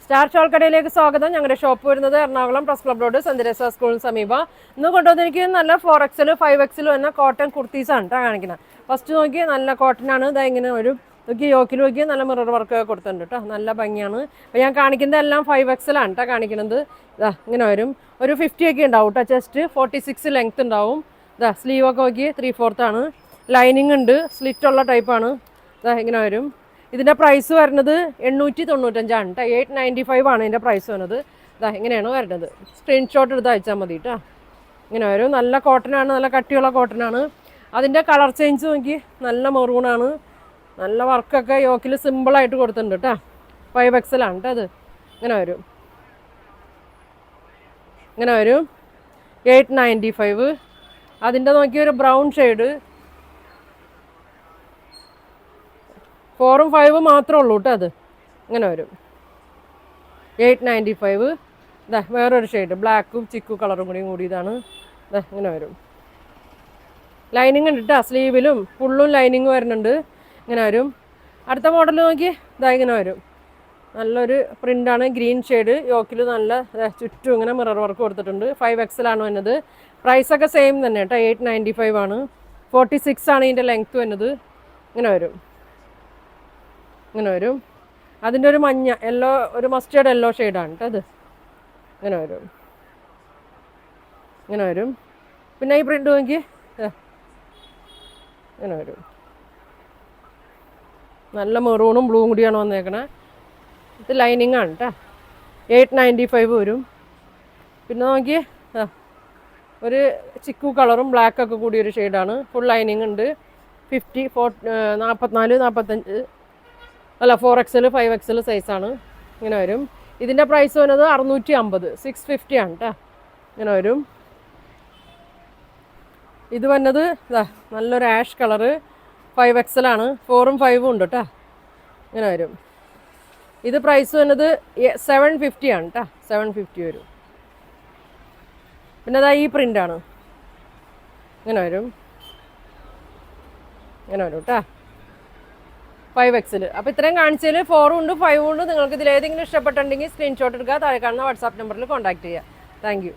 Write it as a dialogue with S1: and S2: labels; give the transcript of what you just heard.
S1: Star shawl കടയിലേക്ക് സ്വാഗതം. ഞങ്ങളുടെ ഷോപ്പ് വരുന്നത് Ernakulam press club road saint Teresa സ്കൂളിന് സമീപം. ഇന്ന് കൊണ്ടുവന്നിരിക്കുന്നത് നല്ല 4XL 5XL എന്ന കോട്ടൺ കുർത്തീസാണ് കേട്ടോ കാണിക്കുന്നത്. ഫസ്റ്റ് നോക്കി നല്ല കോട്ടൺ ആണ്. ഇതാ ഇങ്ങനെ ഒരു നോക്കി യോക്കിൽ നോക്കി നല്ല മിറർ വർക്ക് കൊടുത്തിട്ടുണ്ട് കേട്ടോ, നല്ല ഭംഗിയാണ്. അപ്പോൾ ഞാൻ കാണിക്കുന്നത് എല്ലാം 5XL ആണ് കേട്ടോ കാണിക്കുന്നത്. ഇതാ ഇങ്ങനെ വരും, ഒരു 50 ഒക്കെ ഉണ്ടാവും കേട്ടോ. ചെസ്റ്റ് 46 ലെങ്ത് ഉണ്ടാവും. ഇതാ സ്ലീവൊക്കെ നോക്കി 3/4 ആണ്. ലൈനിങ് ഉണ്ട്, സ്ലിറ്റ് ഉള്ള ടൈപ്പാണ്. ഇതാ ഇങ്ങനെ വരും. ഇതിൻ്റെ പ്രൈസ് വരുന്നത് 895 ആണ് കേട്ടോ. 895 ആണ് ഇതിൻ്റെ പ്രൈസ് വരുന്നത്. ഇതാ ഇങ്ങനെയാണ് വരുന്നത്. സ്ക്രീൻഷോട്ട് എടുത്ത് അയച്ചാൽ മതി കേട്ടോ. ഇങ്ങനെ വരും. നല്ല കോട്ടനാണ്, നല്ല കട്ടിയുള്ള കോട്ടനാണ്. അതിൻ്റെ കളർ ചേഞ്ച് നോക്കി നല്ല മെറൂണാണ്. നല്ല വർക്കൊക്കെ യോക്കിൽ സിമ്പിളായിട്ട് കൊടുത്തിട്ടുണ്ട് കേട്ടോ. 5XL ആണ് കേട്ടോ അത്. ഇങ്ങനെ വരും, ഇങ്ങനെ വരും. 895. അതിൻ്റെ നോക്കി ഒരു ബ്രൗൺ ഷെയ്ഡ് 4ഉം 5ഉം മാത്രമേ ഉള്ളൂ കേട്ടോ അത്. ഇങ്ങനെ വരും 895. ഇതാ വേറൊരു ഷെയ്ഡ് ബ്ലാക്കും ചിക്കു കളറും കൂടി ഇതാണ്. ഇതാ ഇങ്ങനെ വരും. ലൈനിങ് ഉണ്ട് കേട്ടോ, സ്ലീവിലും ഫുള്ളും ലൈനിങ് വരുന്നുണ്ട്. ഇങ്ങനെ വരും. അടുത്ത മോഡൽ നോക്കി ഇതാ ഇങ്ങനെ വരും. നല്ലൊരു പ്രിൻ്റാണ്, ഗ്രീൻ ഷെയ്ഡ്. യോക്കിൽ നല്ല ചുറ്റും ഇങ്ങനെ മിറർ വർക്ക് കൊടുത്തിട്ടുണ്ട്. 5XL ആണ് വന്നത്. പ്രൈസൊക്കെ സെയിം തന്നെ കേട്ടോ. 895 ആണ്. 46 ആണ് ഇതിൻ്റെ ലെങ്ത്ത് വരുന്നത്. ഇങ്ങനെ വരും, ഇങ്ങനെ വരും. അതിൻ്റെ ഒരു മഞ്ഞ യെല്ലോ, ഒരു മസ്റ്റേർഡ് യെല്ലോ ഷെയ്ഡാണ് കേട്ടോ അത്. ഇങ്ങനെ വരും, ഇങ്ങനെ വരും. പിന്നെ ഈ പ്രിൻ്റ് നോക്കി ഇങ്ങനെ വരും. നല്ല മെറൂണും ബ്ലൂവും കൂടിയാണ് വന്നേക്കണേ. ഇത് ലൈനിങ് ആണ് കേട്ടോ. 895 വരും. പിന്നെ നോക്കി ഒരു ചിക്കു കളറും ബ്ലാക്കൊക്കെ കൂടി ഒരു ഷെയ്ഡാണ്. ഫുൾ ലൈനിങ് ഉണ്ട്. 50, 44, 45 അല്ല 4XL 5XL സൈസാണ്. ഇങ്ങനെ വരും. ഇതിൻ്റെ പ്രൈസ് വരുന്നത് 650, 650 ആണ് കേട്ടോ. ഇങ്ങനെ വരും. ഇത് വന്നത് ഇതാ നല്ലൊരു ആഷ് കളറ് 5XL ആണ്. 4ഉം 5ഉം ഉണ്ട് കേട്ടോ. ഇങ്ങനെ വരും. ഇത് പ്രൈസ് വരുന്നത് 750 ആണ് കേട്ടോ. 750 വരും. പിന്നെ അതാ ഈ പ്രിൻ്റാണ്. ഇങ്ങനെ വരും, ഇങ്ങനെ വരും കേട്ടോ. 5XL. അപ്പോൾ ഇത്രയും കാണിച്ചതിൽ 4ഉം ഉണ്ട് 5ഉം ഉണ്ട്. നിങ്ങൾക്ക് ഇതിലേതെങ്കിലും ഇഷ്ടപ്പെട്ടിട്ടുണ്ടെങ്കിൽ സ്ക്രീൻഷോട്ട് എടുക്കുക. താഴെ കാണുന്ന വാട്സാപ്പ് നമ്പറിൽ കോൺടാക്ട് ചെയ്യുക. Thank you.